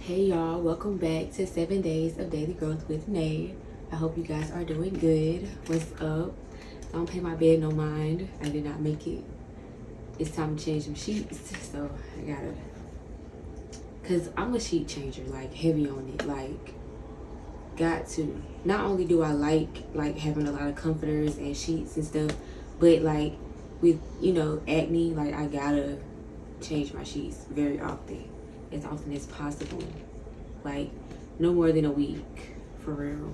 Hey y'all, welcome back to 7 Days of Daily Growth with Nay. I hope you guys are doing good. What's up? Don't pay my bed no mind. I did not make it. It's time to change some sheets, so I gotta. Cause I'm a sheet changer, like heavy on it, like got to. Not only do I like having a lot of comforters and sheets and stuff, but like with acne, like I gotta change my sheets very often, as often as possible. Like no more than a week, for real.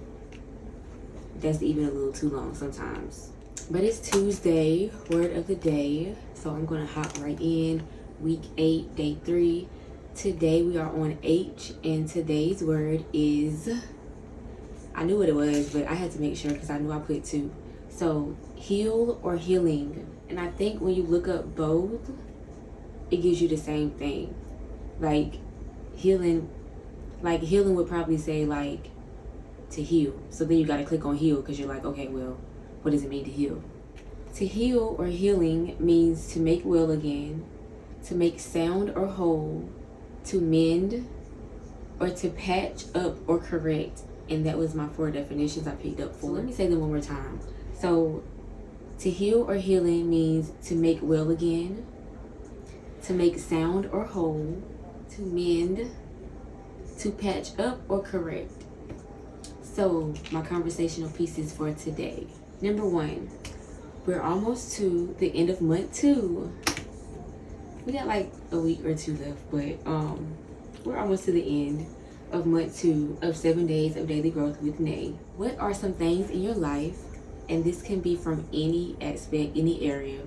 That's even a little too long sometimes. But it's Tuesday, word of the day. So I'm gonna hop right in. Week 8, day 3. Today we are on H, and today's word is, I knew what it was, but I had to make sure because I knew I put 2. So heal or healing. And I think when you look up both, it gives you the same thing. Like healing would probably say like to heal. So then you got to click on heal because you're like, okay, well, what does it mean to heal? To heal or healing means to make well again, to make sound or whole, to mend, or to patch up or correct. And that was my 4 definitions I picked up for. So let me say them one more time. So to heal or healing means to make well again, to make sound or whole, to mend, to patch up or correct. So my conversational pieces for today. Number 1, we're almost to the end of month 2. We got like a week or 2 left, but we're almost to the end of month 2 of 7 Days of Daily Growth with Nay. What are some things in your life, and this can be from any aspect, any area,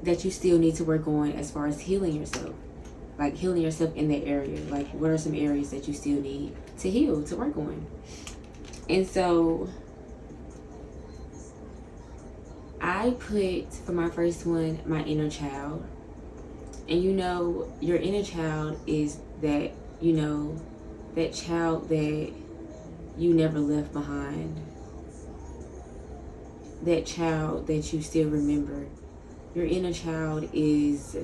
that you still need to work on as far as healing yourself? Like healing yourself in that area. Like what are some areas that you still need to heal, to work on? And so I put for my first one, my inner child. And your inner child is that, that child that you never left behind. That child that you still remember. Your inner child is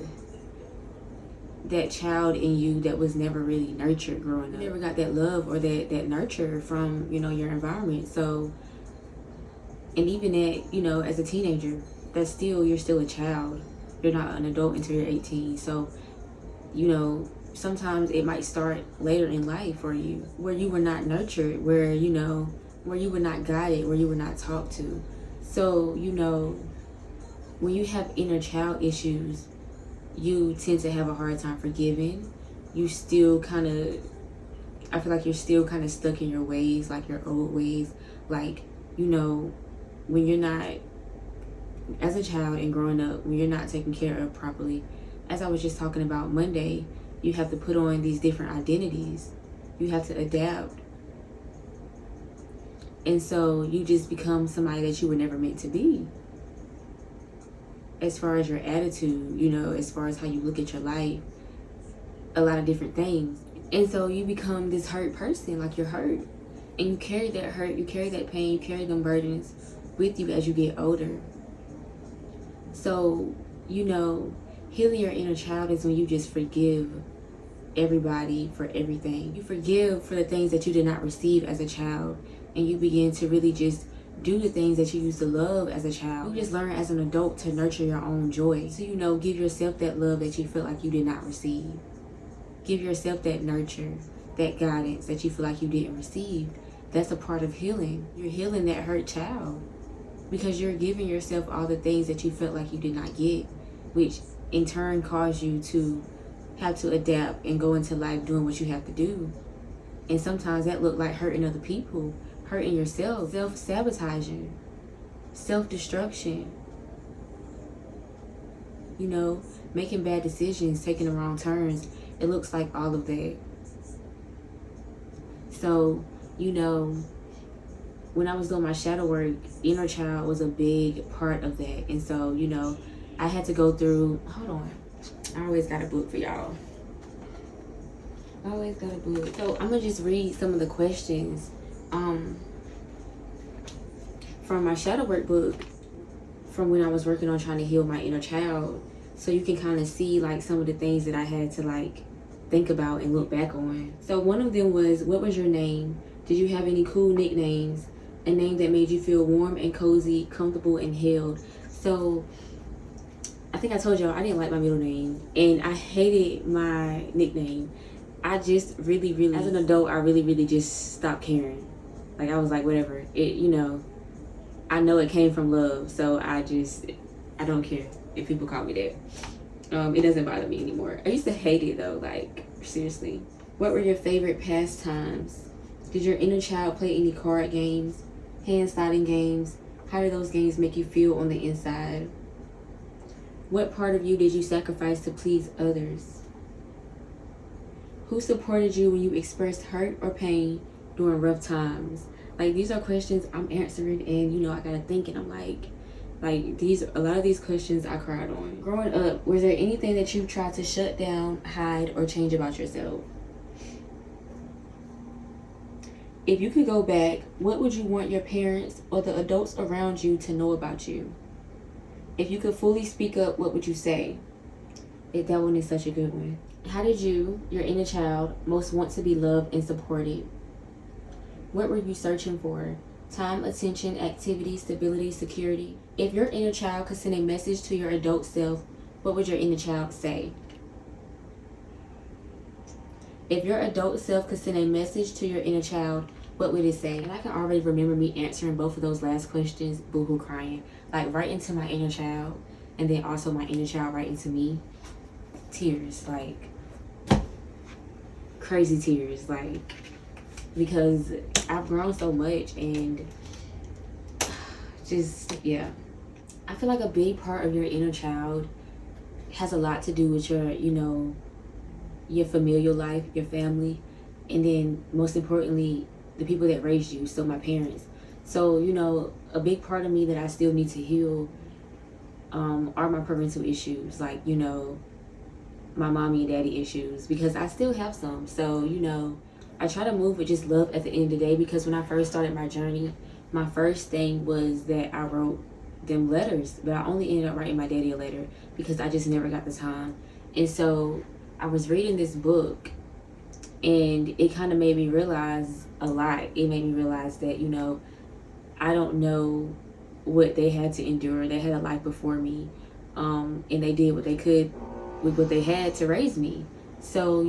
that child in you that was never really nurtured growing up. You never got that love or that nurture from, your environment. So, and even at, as a teenager, you're still a child. You're not an adult until you're 18. So, sometimes it might start later in life for you, where you were not nurtured, where you were not guided, where you were not talked to. So, when you have inner child issues, you tend to have a hard time forgiving. You still I feel like you're still kind of stuck in your ways, like your old ways. Like, when you're not, as a child and growing up, when you're not taken care of properly, as I was just talking about Monday, you have to put on these different identities. You have to adapt. And so you just become somebody that you were never meant to be. As far as your attitude, as far as how you look at your life, a lot of different things. And so you become this hurt person, like you're hurt. And you carry that hurt, you carry that pain, you carry them burdens with you as you get older. So, healing your inner child is when you just forgive everybody for everything. You forgive for the things that you did not receive as a child. And you begin to really just do the things that you used to love as a child. You just learn as an adult to nurture your own joy. So, give yourself that love that you feel like you did not receive. Give yourself that nurture, that guidance that you feel like you didn't receive. That's a part of healing. You're healing that hurt child because you're giving yourself all the things that you felt like you did not get, which in turn caused you to have to adapt and go into life doing what you have to do. And sometimes that looked like hurting other people, hurting yourself, self-sabotaging, self-destruction, making bad decisions, taking the wrong turns. It looks like all of that. So, when I was doing my shadow work, inner child was a big part of that. And so, I had to go through, hold on, I always got a book for y'all. I always got a book. So I'm gonna just read some of the questions from my shadow work book from when I was working on trying to heal my inner child. So you can kind of see like some of the things that I had to like think about and look back on. So one of them was, what was your name? Did you have any cool nicknames? A name that made you feel warm and cozy, comfortable and held. So I think I told y'all I didn't like my middle name and I hated my nickname. I just really, as an adult, I really just stopped caring. Like, I was like, whatever. I know it came from love, so I don't care if people call me that. It doesn't bother me anymore. I used to hate it though, like, seriously. What were your favorite pastimes? Did your inner child play any card games, hand sliding games? How did those games make you feel on the inside? What part of you did you sacrifice to please others? Who supported you when you expressed hurt or pain during rough times? Like, these are questions I'm answering, and I gotta think, and I'm like a lot of these questions I cried on. Growing up, was there anything that you tried to shut down, hide, or change about yourself? If you could go back, what would you want your parents or the adults around you to know about you? If you could fully speak up, what would you say? That one is such a good one. How did you, your inner child, most want to be loved and supported? What were you searching for? Time, attention, activity, stability, security. If your inner child could send a message to your adult self, what would your inner child say? If your adult self could send a message to your inner child, what would it say? And I can already remember me answering both of those last questions, boohoo crying, like right into my inner child, and then also my inner child right into me. Tears, like crazy tears, like, because I've grown so much, and just, yeah. I feel like a big part of your inner child has a lot to do with your familial life, your family, and then most importantly, the people that raised you, so my parents. So, a big part of me that I still need to heal are my parental issues, like, my mommy and daddy issues, because I still have some. So, I try to move with just love at the end of the day, because when I first started my journey, my first thing was that I wrote them letters, but I only ended up writing my daddy a letter because I just never got the time. And so I was reading this book, and it kind of made me realize a lot. It made me realize that, I don't know what they had to endure. They had a life before me, and they did what they could with what they had to raise me. So,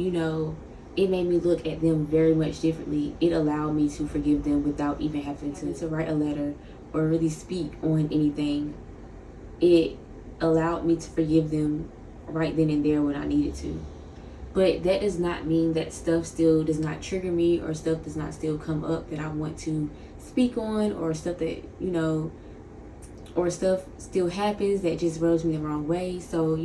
it made me look at them very much differently. It allowed me to forgive them without even having to write a letter or really speak on anything. It allowed me to forgive them right then and there when I needed to. But that does not mean that stuff still does not trigger me, or stuff does not still come up that I want to speak on, or stuff that, or stuff still happens that just rubs me the wrong way. So,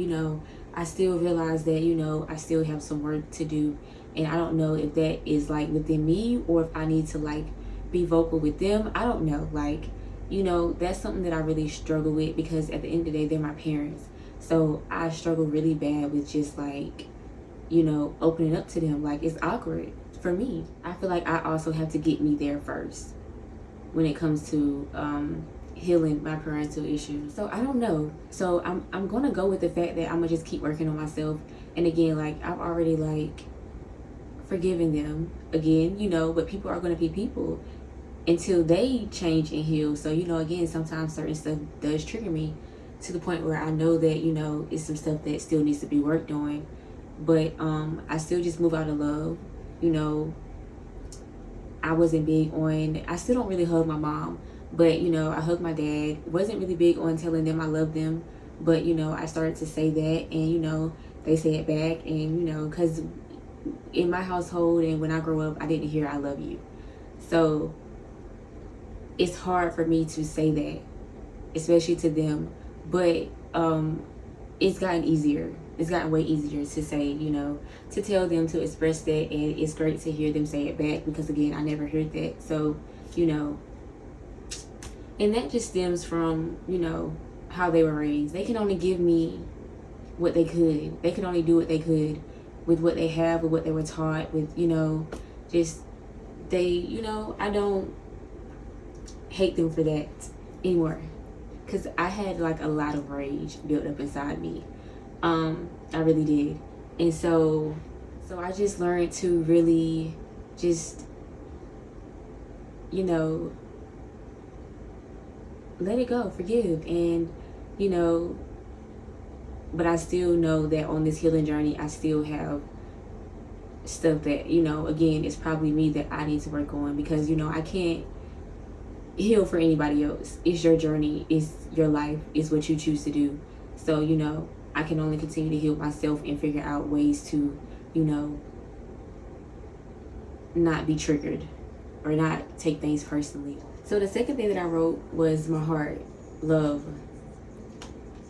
I still realize that, I still have some work to do. And I don't know if that is like within me, or if I need to like be vocal with them. I don't know. Like, that's something that I really struggle with, because at the end of the day, they're my parents. So I struggle really bad with just like, opening up to them. Like, it's awkward for me. I feel like I also have to get me there first when it comes to healing my parental issues. So I don't know. So I'm gonna go with the fact that I'm gonna just keep working on myself. And again, like, I've already like forgiven them again, but people are gonna be people until they change and heal. So, again, sometimes certain stuff does trigger me to the point where I know that, it's some stuff that still needs to be worked on. But I still just move out of love. I wasn't big on, I still don't really hug my mom, but I hug my dad. Wasn't really big on telling them I love them, but I started to say that, and they say it back, and because in my household and when I grow up, I didn't hear I love you. So it's hard for me to say that, especially to them. But it's gotten easier. It's gotten way easier to say, to tell them, to express that. And it's great to hear them say it back, because again, I never heard that. So, and that just stems from, how they were raised. They can only give me what they could. They can only do what they could with what they have, with what they were taught, with, just they, I don't hate them for that anymore, because I had like a lot of rage built up inside me. I really did. And so So I just learned to really just, you know, let it go, forgive. And, you know, but I still know that on this healing journey, I still have stuff that, you know, again, it's probably me that I need to work on, because, you know, I can't heal for anybody else. It's your journey, it's your life, it's what you choose to do. So, you know, I can only continue to heal myself and figure out ways to, you know, not be triggered or not take things personally. So the second thing that I wrote was my heart, love.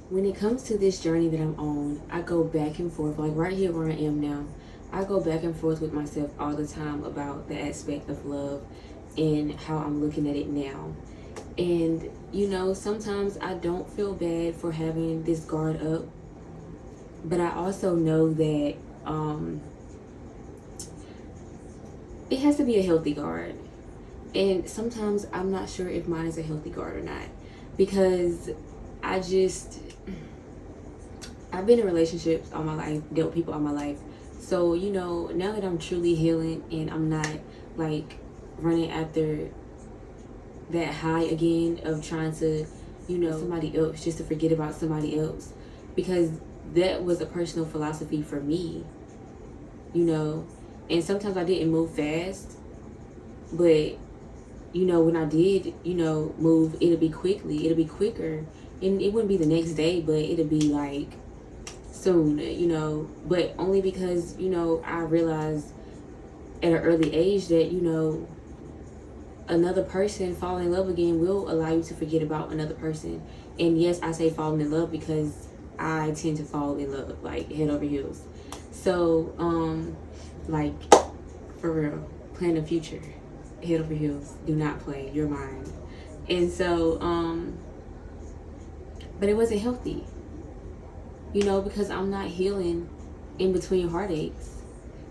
When it comes to this journey that I'm on, I go back and forth, like right here where I am now. I go back and forth with myself all the time about the aspect of love and how I'm looking at it now. And, you know, sometimes I don't feel bad for having this guard up, but I also know that it has to be a healthy guard. And sometimes I'm not sure if mine is a healthy guard or not, because I've been in relationships all my life, dealt with people all my life. So, you know, now that I'm truly healing and I'm not like running after that high again of trying to, you know, somebody else just to forget about somebody else, because that was a personal philosophy for me, you know. And sometimes I didn't move fast, but, you know, when I did, you know, move, it'll be quicker, and it wouldn't be the next day, but it'll be like soon, you know. But only because, you know, I realized at an early age that, you know, another person falling in love again will allow you to forget about another person. And yes, I say falling in love because I tend to fall in love like head over heels. So like, for real, plan the future, head over heels, do not play your mind. And so but it wasn't healthy, you know, because I'm not healing in between heartaches,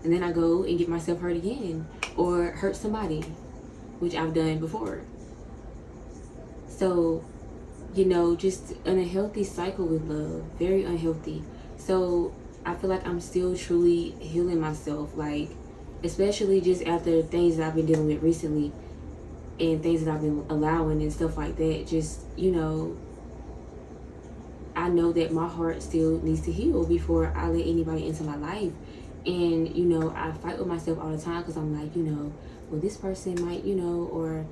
and then I go and get myself hurt again or hurt somebody, which I've done before. So, you know, just an unhealthy cycle with love, very unhealthy. So I feel like I'm still truly healing myself, like, especially just after things that I've been dealing with recently and things that I've been allowing and stuff like that. Just, you know, I know that my heart still needs to heal before I let anybody into my life. And, you know, I fight with myself all the time because I'm like, you know, well, this person might, you know, or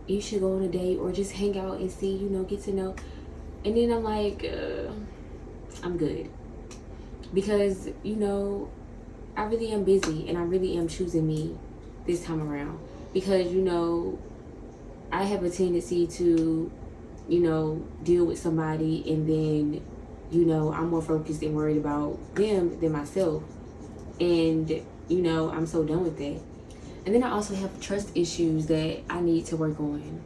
you should go on a date or just hang out and see, you know, get to know. And then I'm like, I'm good. Because, you know, I really am busy and I really am choosing me this time around. Because, you know, I have a tendency to, you know, deal with somebody and then, you know, I'm more focused and worried about them than myself. And, you know, I'm so done with that. And then I also have trust issues that I need to work on.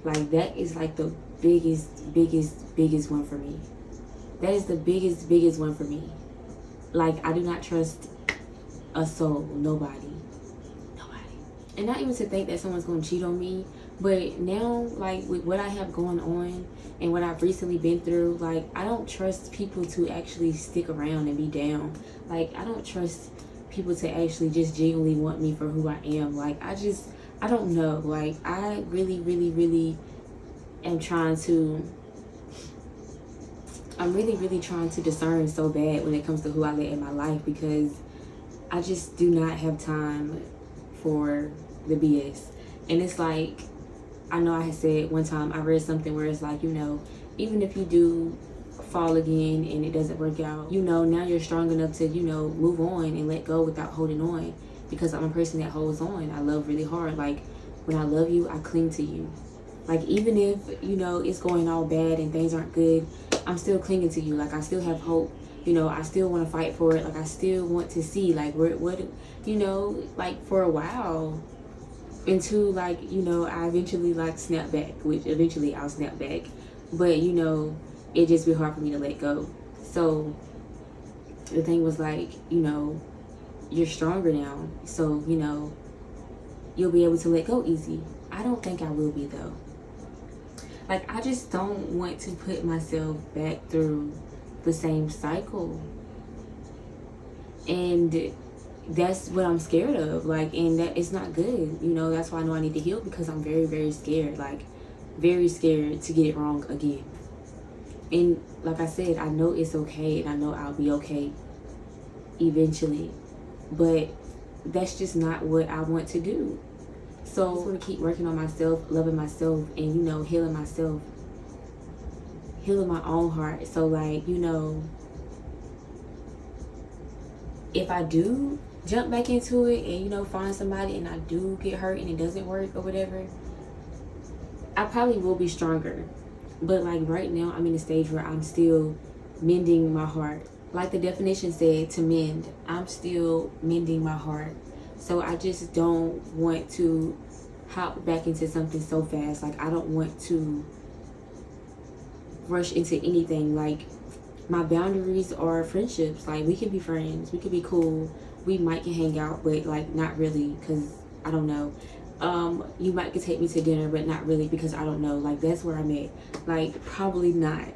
Like, that is like the biggest one for me. That is the biggest one for me. Like, I do not trust a soul, nobody. And not even to think that someone's going to cheat on me, but now, like, with what I have going on and what I've recently been through, like, I don't trust people to actually stick around and be down. Like, I don't trust people to actually just genuinely want me for who I am. Like, I don't know. Like, I really am trying to, I'm really trying to discern so bad when it comes to who I let in my life, because I just do not have time for the BS. And it's like, I know I had said one time, I read something where it's like, you know, even if you do fall again and it doesn't work out, you know, now you're strong enough to, you know, move on and let go without holding on. Because I'm a person that holds on. I love really hard. Like, when I love you, I cling to you. Like, even if, you know, it's going all bad and things aren't good, I'm still clinging to you. Like, I still have hope. You know, I still want to fight for it. Like, I still want to see, like, what, you know, like, for a while, until, like, you know, I eventually, like, snap back, which eventually I'll snap back. But, you know, it just be hard for me to let go. So the thing was like, you know, you're stronger now. So, you know, you'll be able to let go easy. I don't think I will be, though. Like, I just don't want to put myself back through the same cycle. And that's what I'm scared of. Like, and that it's not good. You know, that's why I know I need to heal, because I'm very, very scared. Like, very scared to get it wrong again. And like I said, I know it's okay, and I know I'll be okay eventually. But that's just not what I want to do. So I just want to keep working on myself, loving myself, and, you know, healing myself. Healing my own heart. So, like, you know, if I do jump back into it and, you know, find somebody and I do get hurt and it doesn't work or whatever, I probably will be stronger. But, like, right now, I'm in a stage where I'm still mending my heart. Like the definition said, to mend. I'm still mending my heart. So I just don't want to hop back into something so fast. Like, I don't want to rush into anything. Like, my boundaries are friendships. Like, we can be friends, we could be cool, we might can hang out, but, like, not really, because I don't know. You might could take me to dinner, but not really, because I don't know. Like, that's where I'm at. Like, probably not,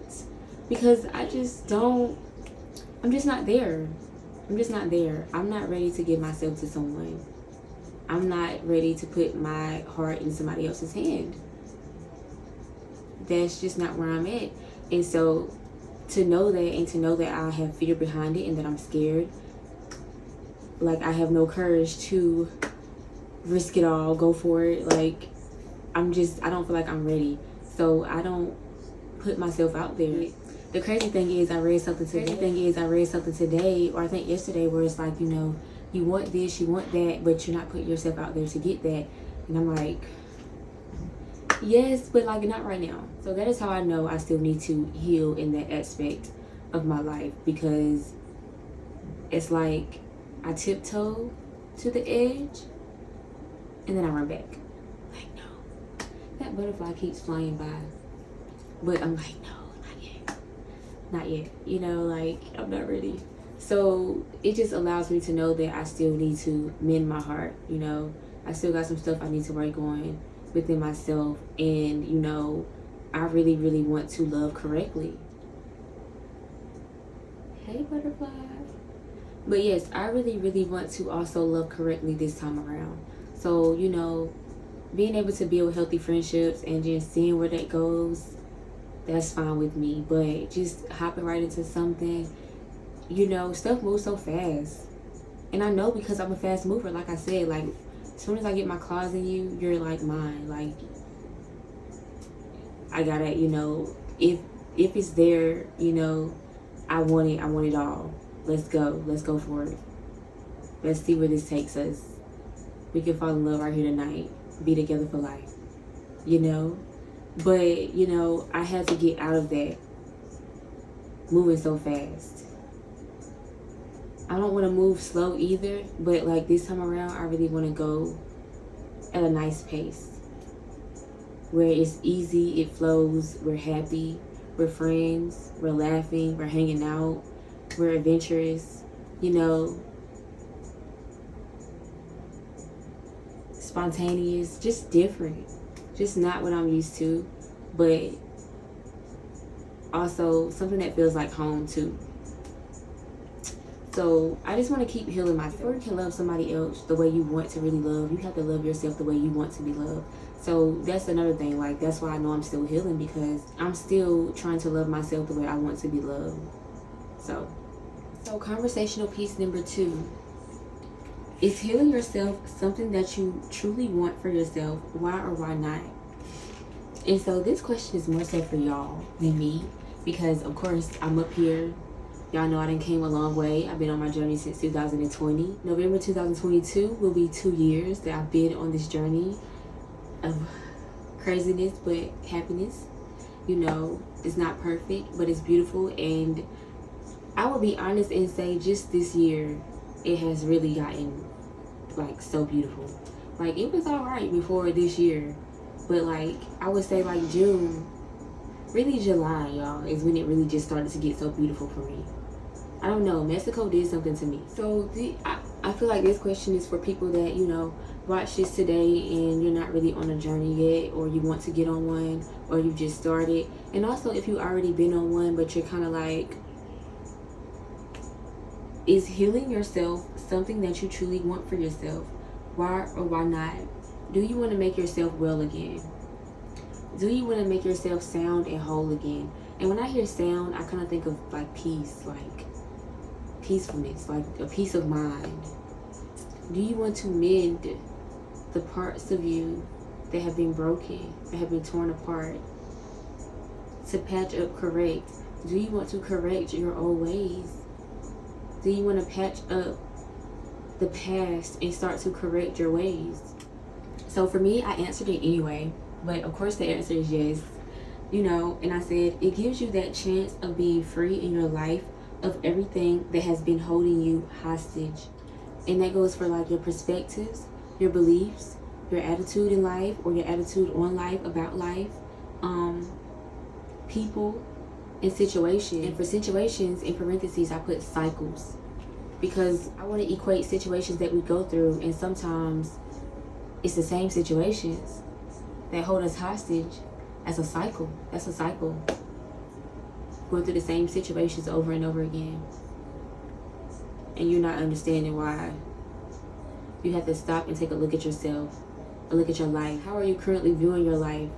because I just don't, I'm just not there. I'm just not there. I'm not ready to give myself to someone. I'm not ready to put my heart in somebody else's hand. That's just not where I'm at. And so to know that, and to know that I have fear behind it and that I'm scared, like, I have no courage to risk it all, go for it. Like, I don't feel like I'm ready. So I don't put myself out there. The crazy thing is, I read something today, or I think yesterday, where it's like, you know, you want this, you want that, but you're not putting yourself out there to get that. And I'm like, yes, but, like, not right now. So that is how I know I still need to heal in that aspect of my life, because it's like I tiptoe to the edge and then I run back. Like, no. That butterfly keeps flying by. But I'm like, no, not yet. Not yet. You know, like, I'm not ready. So it just allows me to know that I still need to mend my heart. You know, I still got some stuff I need to work on within myself. And, you know, I really, really want to love correctly. Hey, butterfly. But yes, I really, really want to also love correctly this time around. So, you know, being able to build healthy friendships and just seeing where that goes, that's fine with me. But just hopping right into something, you know, stuff moves so fast. And I know, because I'm a fast mover. Like I said, like, as soon as I get my claws in you, you're like mine. Like, I gotta, you know, if it's there, you know, I want it all. Let's go for it. Let's see where this takes us. We can fall in love right here tonight, be together for life, you know. But, you know, I had to get out of that moving so fast. I don't want to move slow either, but, like, this time around, I really want to go at a nice pace where it's easy, it flows, we're happy, we're friends, we're laughing, we're hanging out, we're adventurous, you know, spontaneous, just different, just not what I'm used to, but also something that feels like home too. So I just want to keep healing myself. Before you can love somebody else the way you want to really love, you have to love yourself the way you want to be loved. So that's another thing. Like, that's why I know I'm still healing, because I'm still trying to love myself the way I want to be loved. So conversational piece number 2. Is healing yourself something that you truly want for yourself? Why or why not? And so this question is more so for y'all than me, because of course I'm up here. Y'all know I done came a long way. I've been on my journey since 2020. November 2022 will be 2 years that I've been on this journey of craziness, but happiness. You know, it's not perfect, but it's beautiful. And I will be honest and say, just this year, it has really gotten, like, so beautiful. Like, it was all right before this year, but, like, I would say, like, June, really July, y'all, is when it really just started to get so beautiful for me. I don't know, Mexico did something to me. So I feel like this question is for people that, you know, watch this today and you're not really on a journey yet, or you want to get on one, or you just started, and also if you already been on one but you're kind of like, is healing yourself something that you truly want for yourself? Why or why not? Do you want to make yourself well again? Do you want to make yourself sound and whole again? And when I hear sound, I kind of think of like peace, like peacefulness, like a peace of mind. Do you want to mend the parts of you that have been broken, that have been torn apart? To patch up, correct. Do you want to correct your old ways? Do you want to patch up the past and start to correct your ways? So for me, I answered it anyway. But of course the answer is yes. And I said, it gives you that chance of being free in your life of everything that has been holding you hostage. And that goes for like your perspectives, your beliefs, your attitude in life, or your attitude on life, about life, people, and situations. And for situations, in parentheses, I put cycles, because I want to equate situations that we go through, and sometimes it's the same situations that hold us hostage as a cycle. That's a cycle. Going through the same situations over and over again. And you're not understanding why. You have to stop and take a look at yourself, a look at your life. How are you currently viewing your life?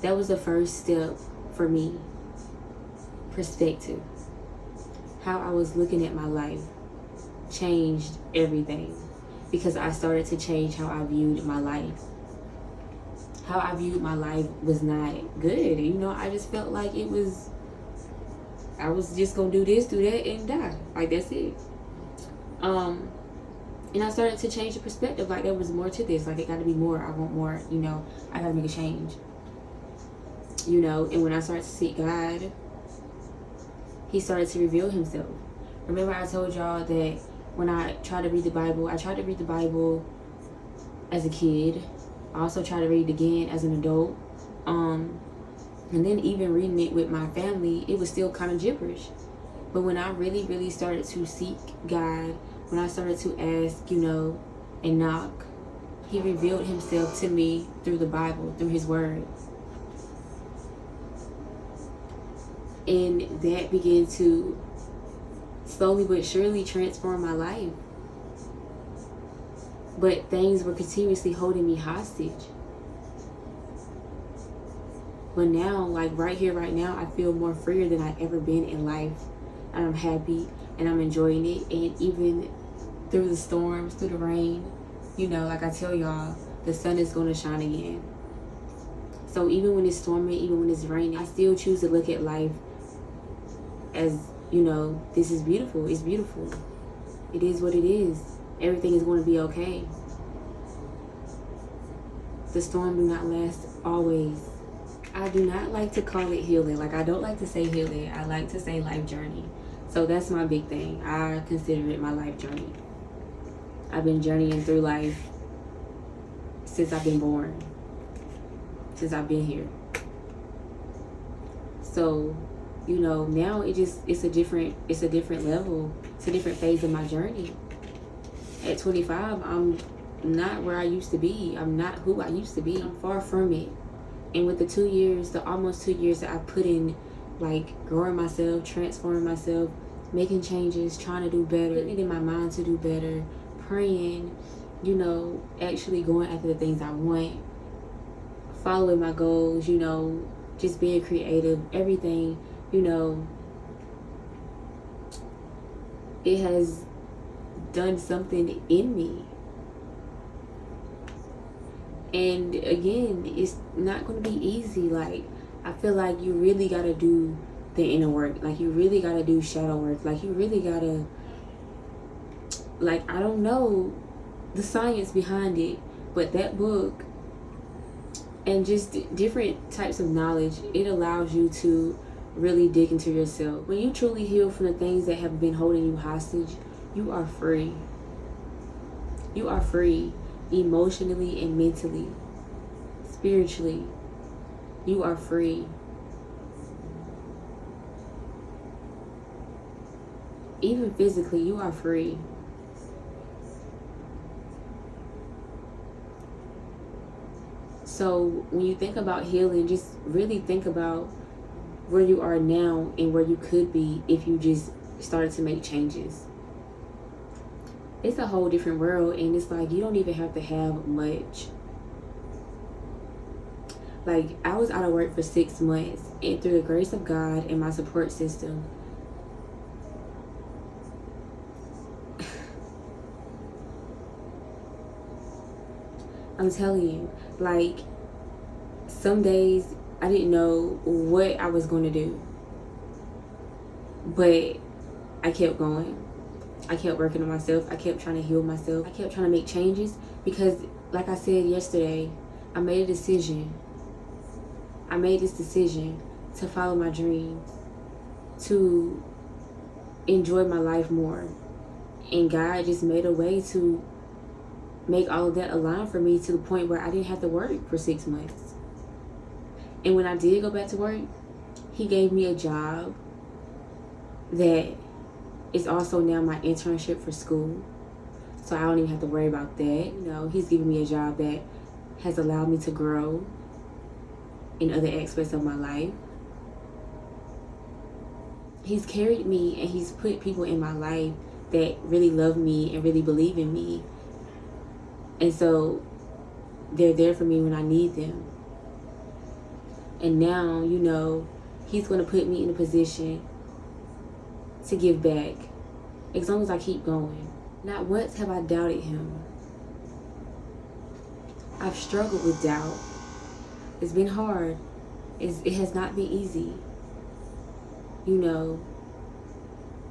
That was the first step for me. Perspective. How I was looking at my life changed everything, because I started to change how I viewed my life. How I viewed my life was not good. I just felt like I was just gonna do this, do that, and die. Like, that's it. And I started to change the perspective. Like, there was more to this. Like, it gotta be more. I want more. I gotta make a change. And when I started to seek God, He started to reveal Himself. Remember I told y'all that when I tried to read the Bible, I tried to read the Bible as a kid. I also tried to read it again as an adult. And then even reading it with my family, it was still kind of gibberish. But when I really, really started to seek God, when I started to ask, and knock, He revealed Himself to me through the Bible, through His Word. And that began to slowly but surely transform my life. But things were continuously holding me hostage. But now, like right here, right now, I feel more freer than I've ever been in life. And I'm happy and I'm enjoying it. And even through the storms, through the rain, like I tell y'all, the sun is going to shine again. So even when it's storming, even when it's raining, I still choose to look at life as, this is beautiful. It's beautiful. It is what it is. Everything is going to be okay. The storm do not last always. I do not like to call it healing. Like, I don't like to say healing. I like to say life journey. So that's my big thing. I consider it my life journey. I've been journeying through life since I've been born. Since I've been here. So, now it's a different level. It's a different phase of my journey. At 25, I'm not where I used to be. I'm not who I used to be. I'm far from it. And with the almost 2 years that I put in, like, growing myself, transforming myself, making changes, trying to do better, putting it in my mind to do better, praying, actually going after the things I want, following my goals, just being creative, everything, it has done something in me. And again, it's not going to be easy. Like, I feel like you really got to do the inner work. Like, you really got to do shadow work. Like, you really got to, like, I don't know the science behind it, but that book and just different types of knowledge, it allows you to really dig into yourself. When you truly heal from the things that have been holding you hostage, you are free. You are free emotionally and mentally, spiritually. You are free. Even physically, you are free. So when you think about healing, just really think about where you are now and where you could be if you just started to make changes. It's a whole different world, and it's like you don't even have to have much. Like, I was out of work for 6 months, and through the grace of God and my support system, I'm telling you, like, some days I didn't know what I was going to do, but I kept going. I kept working on myself. I kept trying to heal myself. I kept trying to make changes because, like I said yesterday, I made a decision. I made this decision to follow my dreams, to enjoy my life more. And God just made a way to make all of that align for me to the point where I didn't have to work for 6 months. And when I did go back to work, He gave me a job that is also now my internship for school. So I don't even have to worry about that. You know, He's giving me a job that has allowed me to grow in other aspects of my life. He's carried me, and He's put people in my life that really love me and really believe in me. And so they're there for me when I need them. And now, you know, He's going to put me in a position to give back as long as I keep going. Not once have I doubted Him. I've struggled with doubt. It's been hard. It has not been easy, you know.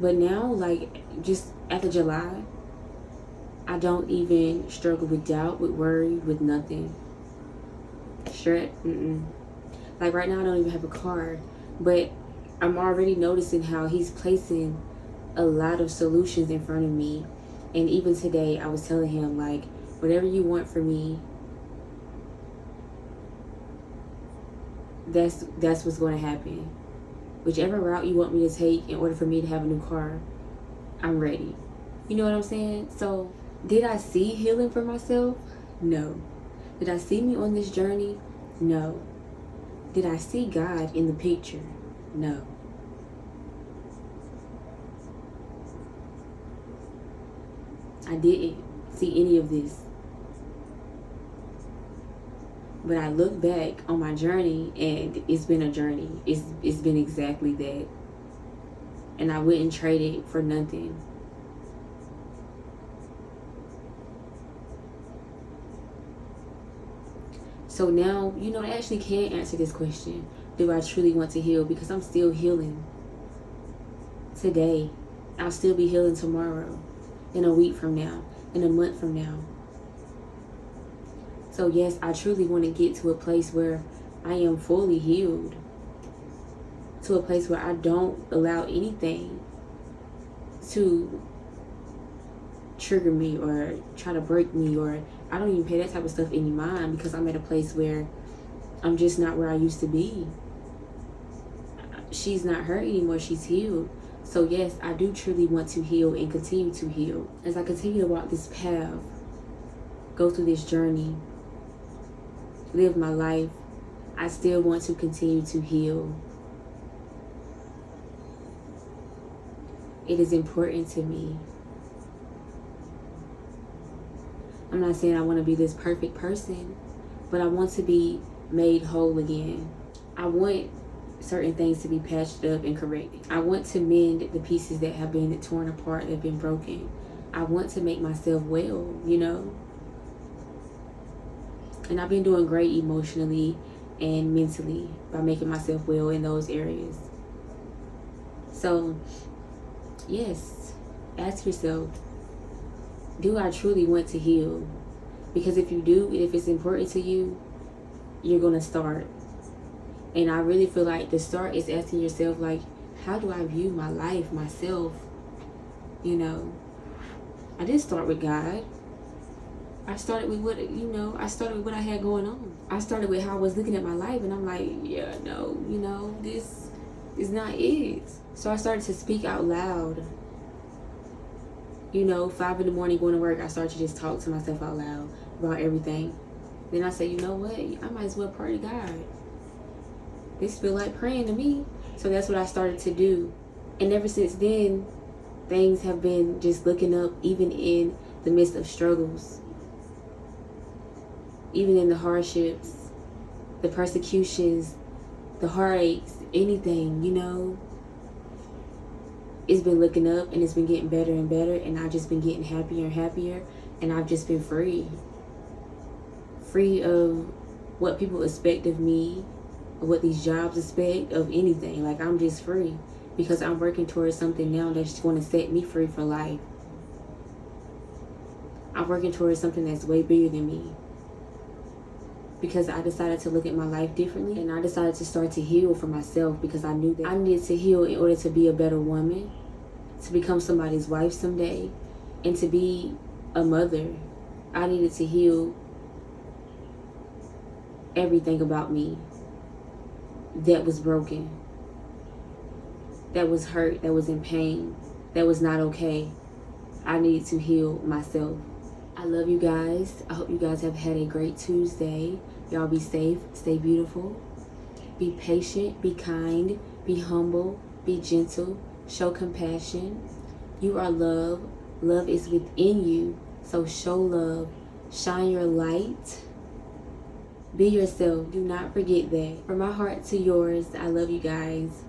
But now, like, just after July, I don't even struggle with doubt, with worry, with nothing. Stress, Like, right now, I don't even have a car, but I'm already noticing how He's placing a lot of solutions in front of me. And even today, I was telling Him, like, whatever you want for me, that's what's going to happen. Whichever route you want me to take in order for me to have a new car, I'm ready. You know what I'm saying? So, did I see healing for myself? No. Did I see me on this journey? No. Did I see God in the picture? No. I didn't see any of this. But I look back on my journey, and it's been a journey. It's been exactly that. And I wouldn't trade it for nothing. So now, you know, I actually can't answer this question. Do I truly want to heal? Because I'm still healing today. I'll still be healing tomorrow, in a week from now, in a month from now. So yes, I truly want to get to a place where I am fully healed. To a place where I don't allow anything to trigger me or try to break me, or I don't even pay that type of stuff any mind, because I'm at a place where I'm just not where I used to be. She's not hurt anymore, she's healed. So yes, I do truly want to heal and continue to heal. As I continue to walk this path, go through this journey, live my life, I still want to continue to heal. It is important to me. I'm not saying I want to be this perfect person, but I want to be made whole again. I want certain things to be patched up and corrected. I want to mend the pieces that have been torn apart, that have been broken. I want to make myself well, you know? And I've been doing great emotionally and mentally by making myself well in those areas. So, yes, ask yourself, do I truly want to heal? Because if you do, and if it's important to you, you're going to start. And I really feel like the start is asking yourself, like, how do I view my life, myself? You know, I didn't start with God. I started with what I had going on. I started with how I was looking at my life, and I'm like, yeah, no, you know, this is not it. So I started to speak out loud. You know, 5 in the morning going to work, I started to just talk to myself out loud about everything. Then I say, you know what? I might as well pray to God. This feel like praying to me. So that's what I started to do. And ever since then, things have been just looking up, even in the midst of struggles, even in the hardships, the persecutions, the heartaches, anything, you know. It's been looking up and it's been getting better and better, and I've just been getting happier and happier, and I've just been free of what people expect of me, of what these jobs expect, of anything. Like, I'm just free because I'm working towards something now that's going to set me free for life. I'm working towards something that's way bigger than me, because I decided to look at my life differently, and I decided to start to heal for myself, because I knew that I needed to heal in order to be a better woman, to become somebody's wife someday, and to be a mother. I needed to heal everything about me that was broken, that was hurt, that was in pain, that was not okay. I needed to heal myself. I love you guys. I hope you guys have had a great Tuesday. Y'all be safe, stay beautiful, be patient, be kind, be humble, be gentle, show compassion. You are love. Love is within you. So show love, shine your light, be yourself. Do not forget that. From my heart to yours, I love you guys.